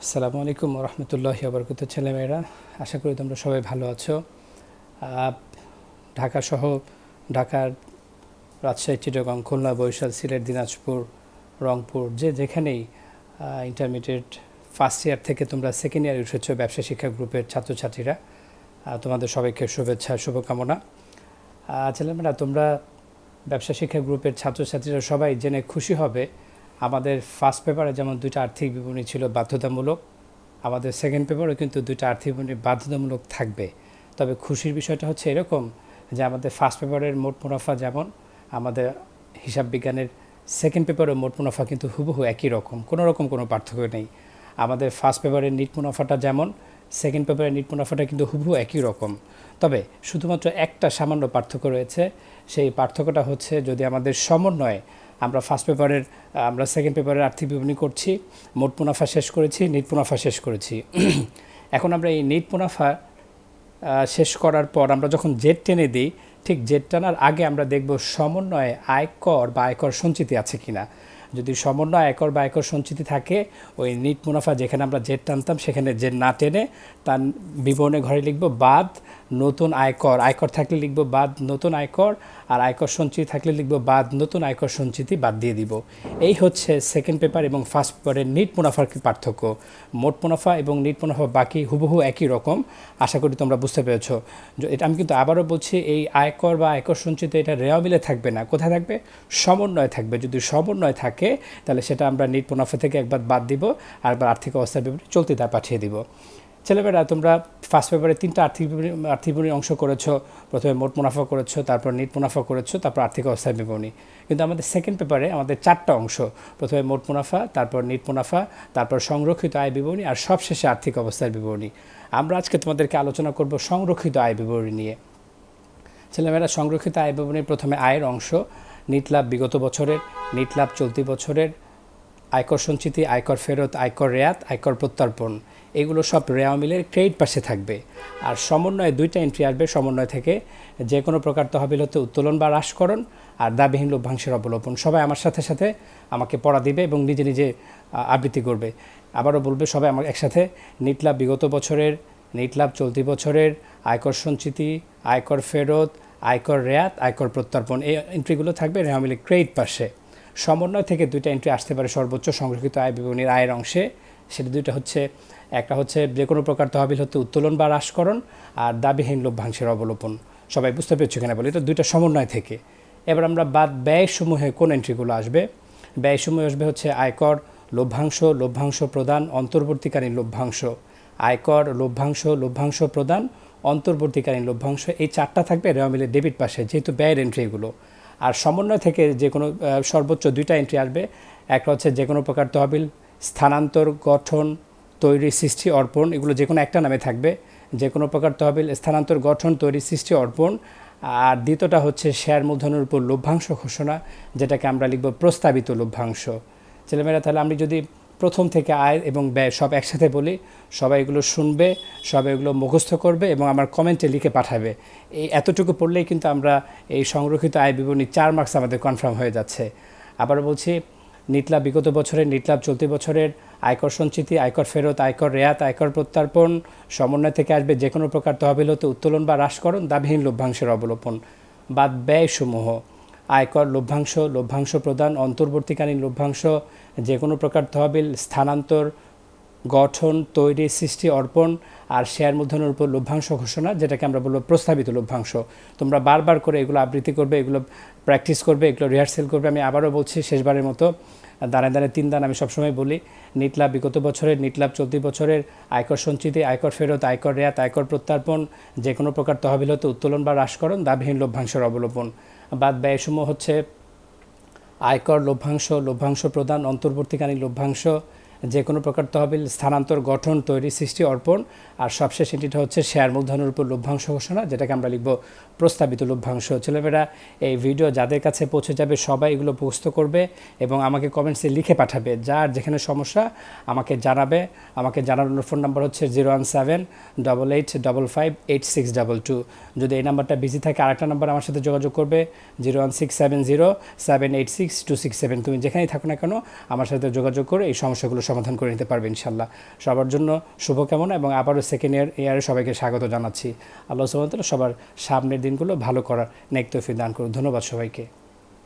আসসালামু আলাইকুম রহমতুল্লাহি ওয়া ছেলেমেয়েরা, আশা করি তোমরা সবাই ভালো আছো। ঢাকা সহ ঢাকার রাজশাহী, চিটাগং, খুলনা, বরিশাল, সিলেট, দিনাজপুর, রংপুর যেখানেই ইন্টারমিডিয়েট ফার্স্ট ইয়ার থেকে তোমরা সেকেন্ড ইয়ারে উঠেছো ব্যবসা শিক্ষা গ্রুপের ছাত্রছাত্রীরা, তোমাদের সবাইকে শুভেচ্ছা শুভকামনা। ছেলেমেয়েরা, তোমরা ব্যবসা শিক্ষা গ্রুপের ছাত্রছাত্রীরা সবাই জেনে খুশি হবে, আমাদের ফার্স্ট পেপারে যেমন 2টা আর্থিক বিবরণী ছিল বাধ্যতামূলক, আমাদের সেকেন্ড পেপারও কিন্তু 2টা আর্থিক বিবরণী বাধ্যতামূলক থাকবে। তবে খুশির বিষয়টা হচ্ছে এরকম যে আমাদের ফার্স্ট পেপারের মোট মুনাফা যেমন, আমাদের হিসাব বিজ্ঞানের সেকেন্ড পেপারের মোট মুনাফা কিন্তু হুবহু একই রকম, কোনো পার্থক্য নেই। আমাদের ফার্স্ট পেপারের নিট মুনাফাটা যেমন, সেকেন্ড পেপারের নিট মুনাফাটা কিন্তু হুবহু একই রকম। তবে শুধুমাত্র একটা সামান্য পার্থক্য রয়েছে, সেই পার্থক্যটা হচ্ছে যদি আমাদের সমন্বয়ে আমরা ফার্স্ট পেপারের আমরা সেকেন্ড পেপারের আর্থিক বিবরণী করছি, মোট মুনাফা শেষ করেছি, নিট মুনাফা শেষ করেছি। এখন আমরা এই নিট মুনাফা শেষ করার পর আমরা যখন জেড টেনে দিই, ঠিক জেড টানার আগে আমরা দেখব সমন্বয়ে আয়কর বা আয়কর সঞ্চিতি আছে কিনা। যদি সমন্বয় আয়কর বা আয়কর সঞ্চিতি থাকে, ওই নিট মুনাফা যেখানে আমরা জেড টানতাম সেখানে জেড না টেনে তার বিবরণে ঘরে লিখব বাদ নতুন আয়কর, আয়কর থাকলে লিখব বাদ নতুন আয়কর, আর আয়কর সঞ্চিতি থাকলে লিখব বাদ নতুন আয়কর সঞ্চিতি, বাদ দিয়ে দিব। এই হচ্ছে সেকেন্ড পেপার এবং ফার্স্ট পেপারের নিট মুনাফার পার্থক্য। মোট মুনাফা এবং নিট মুনাফা বাকি হুবহু একই রকম, আশা করি তোমরা বুঝতে পেরেছ। এটা আমি কিন্তু আবারও বলছি, এই আয়কর বা আয়কর সঞ্চিতি এটা রেওয়া মিলে থাকবে না, কোথায় থাকবে? সমন্বয় থাকবে। যদি সমন্বয় থাকে তাহলে সেটা আমরা নিট মুনাফা থেকে একবার বাদ দিব, আর একবার আর্থিক অবস্থার বিবরণী চলতি তা পাঠিয়ে দিব। ছেলেমেয়েরা, তোমরা ফার্স্ট পেপারে 3টা আর্থিক বিবরণী অংশ করেছো। প্রথমে মোট মুনাফা করেছো, তারপর নিট মুনাফা করেছো, তারপর আর্থিক অবস্থার বিবরণী। কিন্তু আমাদের সেকেন্ড পেপারে আমাদের 4টা অংশ, প্রথমে মোট মুনাফা, তারপর নিট মুনাফা, তারপর সংরক্ষিত আয় বিবরণী, আর সবশেষে আর্থিক অবস্থার বিবরণী। আমরা আজকে তোমাদেরকে আলোচনা করব সংরক্ষিত আয় বিবরণী নিয়ে। ছেলেমেয়েরা, সংরক্ষিত আয় বিবরণীর প্রথমে আয়ের অংশ, নিট লাভ বিগত বছরের, নিট লাভ চলতি বছরের, আয়কর সঞ্চিতি, আয়কর ফেরত, আয়কর রেয়াত, আয়কর প্রত্যর্পণ, এগুলো সব রেওয়া মিলের ক্রেডিট পাশে থাকবে। আর সমন্বয়ে 2টা এন্ট্রি আসবে। সমন্বয় থেকে যে কোনো প্রকার তহবিল হতে উত্তোলন বা হ্রাসকরণ, আর দাবিহীন লভ্যাংশের অবলোপন। সবাই আমার সাথে সাথে আমাকে পড়া দিবে এবং নিজে নিজে আবৃত্তি করবে। আবারও বলবে সবাই আমার একসাথে, নিট লাভ বিগত বছরের, নিট লাভ চলতি বছরের, আয়কর সঞ্চিতি, আয়কর ফেরত, আয়কর রেয়াত, আয়কর প্রত্যর্পণ, এই এন্ট্রিগুলো থাকবে রেওয়া মিলের ক্রেডিট পাশে। সমন্বয় থেকে 2টা এন্ট্রি আসতে পারে সর্বোচ্চ সংরক্ষিত আয় বিবরণীর আয়ের অংশে। সেটা 2টা হচ্ছে, একটা হচ্ছে যে কোনো প্রকার তহবিল হতে উত্তোলন বা হ্রাসকরণ, আর দাবিহীন লভ্যাংশের অবলোপন। সবাই বুঝতে পেরেছো কিনা বলে? এটা 2টা সমন্বয় থেকে। এবার আমরা বাদ ব্যয়সমূহে কোন এন্ট্রিগুলো আসবে? ব্যয়সমূহ আসবে হচ্ছে আয়কর, লভ্যাংশ, লভ্যাংশ প্রদান, অন্তর্বর্তীকালীন লভ্যাংশ। আয়কর, লভ্যাংশ, লভ্যাংশ প্রদান, অন্তর্বর্তীকালীন লভ্যাংশ, এই 4টা থাকবে রেওয়া মিলের ডেবিট পাশে, যেহেতু ব্যয়ের এন্ট্রিগুলো। আর সমন্বয় থেকে যে কোনো সর্বোচ্চ 2টা এন্ট্রি আসবে। একটা হচ্ছে যে কোনো প্রকার তহবিল স্থানান্তর, গঠন, তৈরি, সৃষ্টি, অর্পণ, এগুলো যে কোনো একটা নামে থাকবে। যে কোনো প্রকার তহবিল স্থানান্তর, গঠন, তৈরি, সৃষ্টি, অর্পণ। আর দ্বিতীয়টা হচ্ছে শেয়ার মূলধনের উপর লভ্যাংশ ঘোষণা, যেটাকে আমরা লিখব প্রস্তাবিত লভ্যাংশ। ছেলেমেয়েরা, তাহলে আমি যদি প্রথম থেকে আয় এবং ব্যয় সব একসাথে বলি, সবাই এগুলো শুনবে, সবাই এগুলো মুখস্থ করবে এবং আমার কমেন্টে লিখে পাঠাবে। এই এতটুকু পড়লেই কিন্তু আমরা এই সংরক্ষিত আয় বিবরণী 4 মার্কস আমাদের কনফার্ম হয়ে যাচ্ছে। আবার বলছি, নিট লাভ বিগত বছরের, নিট লাভ চলতি বছরের, আয়কর সঞ্চিতি, আয়কর ফেরত, আয়কর রেয়াত, আয়কর প্রত্যর্পণ। সমন্বয় থেকে আসবে যে কোনো প্রকার তহবিল হতে উত্তোলন বা হ্রাসকরণ, দাবিহীন লভ্যাংশের অবলোপন। বাদ ব্যয়সমূহ আয়কর, লভ্যাংশ, লভ্যাংশ প্রদান, অন্তর্বর্তীকালীন লভ্যাংশ, যে কোনো প্রকার তহবিল স্থানান্তর, গঠন, তৈরি, সৃষ্টি, অর্পণ, আর শেয়ার মূলধনের উপর লভ্যাংশ ঘোষণা, যেটাকে আমরা বলবো প্রস্তাবিত লভ্যাংশ। তোমরা বারবার করে এগুলো আবৃত্তি করবে, এগুলো প্র্যাকটিস করবে, এগুলো রিহার্সেল করবে। আমি আবারও বলছি শেষবারের মতো, দানে দানে 3 দান আমি সবসময় বলি, নিট লাভ বিগত বছরের, নিট লাভ চলতি বছরের, আয়কর সঞ্চিতি, আয়কর ফেরত, আয়কর রেয়াত, আয়কর প্রত্যর্পণ, যে কোনো প্রকার তহবিল হতে উত্তোলন বা হ্রাসকরণ, দাবিহীন লভ্যাংশের অবলোপন। বাদ ব্যয়সমূহ হচ্ছে আয়কর, লভ্যাংশ, লভ্যাংশ প্রদান, অন্তর্বর্তীকালীন লভ্যাংশ, যে কোনো প্রকার তহবিল স্থানান্তর, গঠন, তৈরি, সৃষ্টি, অর্পণ, আর সবশেষ এটিটা হচ্ছে শেয়ার মূলধনের উপর লভ্যাংশ ঘোষণা, যেটাকে আমরা লিখব প্রস্তাবিত লভ্যাংশ। ছেলেমেয়েরা, এই ভিডিও যাদের কাছে পৌঁছে যাবে সবাই এগুলো পোস্ট করবে এবং আমাকে কমেন্টসে লিখে পাঠাবে। যার যেখানে সমস্যা আমাকে জানাবে। আমাকে জানানোর ফোন নাম্বার হচ্ছে 01788558622। যদি এই নাম্বারটা বিজি থাকে, আরেকটা নাম্বার আমার সাথে যোগাযোগ করবে, 01670786267। তুমি যেখানেই থাকো না কেন আমার সাথে যোগাযোগ করে এই সমস্যাগুলো সমাধান করে নিতে পারবে ইনশাল্লাহ। সবার জন্য শুভকামনা এবং আবারও সেকেন্ড ইয়ারে সবাইকে স্বাগত জানাচ্ছি। আল্লাহ সুবহানাহু ওয়া তাআলা সবার সামনের দিনগুলো ভালো করার নেক তৌফিক দান করুন। ধন্যবাদ সবাইকে।